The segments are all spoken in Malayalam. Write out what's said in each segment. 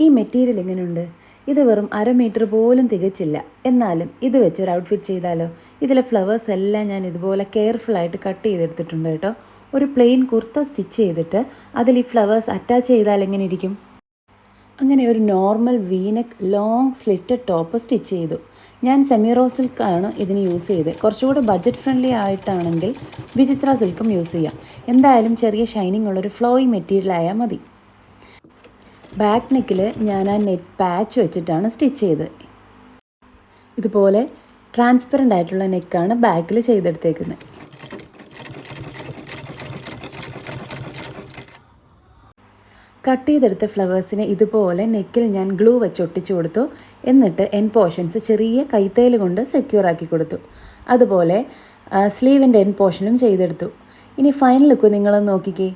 ഈ മെറ്റീരിയൽ എങ്ങനെയുണ്ട്? ഇത് വെറും 1/2 മീറ്റർ പോലും തികച്ചില്ല. എന്നാലും ഇത് വെച്ച് ഒരു ഔട്ട്ഫിറ്റ് ചെയ്താലോ? ഇതിലെ ഫ്ലവേഴ്സ് എല്ലാം ഞാൻ ഇതുപോലെ കെയർഫുള്ളായിട്ട് കട്ട് ചെയ്തെടുത്തിട്ടുണ്ട് കേട്ടോ. ഒരു പ്ലെയിൻ കുർത്ത സ്റ്റിച്ച് ചെയ്തിട്ട് അതിൽ ഈ ഫ്ലവേഴ്സ് അറ്റാച്ച് ചെയ്താൽ എങ്ങനെ ഇരിക്കും? അങ്ങനെ ഒരു normal V-neck long slitted top stitch ചെയ്തു. ഞാൻ സെമിറോ സിൽക്കാണ് ഇതിന് യൂസ് ചെയ്തത്. കുറച്ചുകൂടെ ബഡ്ജറ്റ് ഫ്രണ്ട്ലി ആയിട്ടാണെങ്കിൽ വിചിത്ര സിൽക്കും യൂസ് ചെയ്യാം. എന്തായാലും ചെറിയ ഷൈനിങ് ഉള്ളൊരു ഫ്ലോയി മെറ്റീരിയൽ ആയാൽ മതി. ബാക്ക് നെക്കിൽ ഞാൻ ആ നെറ്റ് പാച്ച് വെച്ചിട്ടാണ് സ്റ്റിച്ച് ചെയ്തത്. ഇതുപോലെ ട്രാൻസ്പെറൻ്റ് ആയിട്ടുള്ള നെക്കാണ് ബാക്കിൽ ചെയ്തെടുത്തേക്കുന്നത്. കട്ട് ചെയ്തെടുത്ത ഫ്ലവേഴ്സിനെ ഇതുപോലെ നെക്കിൽ ഞാൻ ഗ്ലൂ വെച്ച് ഒട്ടിച്ചു കൊടുത്തു. എന്നിട്ട് എൻ പോർഷൻസ് ചെറിയ കൈത്തയ്യൽ കൊണ്ട് സെക്യൂർ ആക്കി കൊടുത്തു. അതുപോലെ സ്ലീവിൻ്റെ എൻ പോർഷനും ചെയ്തെടുത്തു. ഇനി ഫൈനൽ ലുക്ക് നിങ്ങളൊന്ന് നോക്കിക്കേ.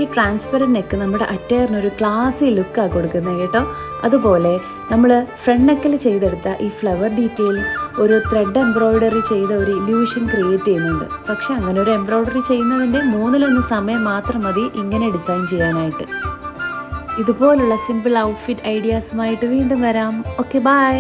ഈ ട്രാൻസ്പെറൻറ്റ് നെക്ക് നമ്മുടെ അറ്റയറിനൊരു ക്ലാസി ലുക്കാണ് കൊടുക്കുന്നത് കേട്ടോ. അതുപോലെ നമ്മൾ ഫ്രണ്ട് നെക്കിൽ ചെയ്തെടുത്ത ഈ ഫ്ലവർ ഡീറ്റെയിൽ ഒരു ത്രെഡ് എംബ്രോയ്ഡറി ചെയ്ത ഒരു ഇല്യൂഷൻ ക്രിയേറ്റ് ചെയ്യുന്നുണ്ട്. പക്ഷെ അങ്ങനെ ഒരു എംബ്രോയ്ഡറി ചെയ്യുന്നതിൻ്റെ 1/3 സമയം മാത്രം മതി ഇങ്ങനെ ഡിസൈൻ ചെയ്യാനായിട്ട്. ഇതുപോലുള്ള സിമ്പിൾ ഔട്ട്ഫിറ്റ് ഐഡിയാസുമായിട്ട് വീണ്ടും വരാം. Okay, by.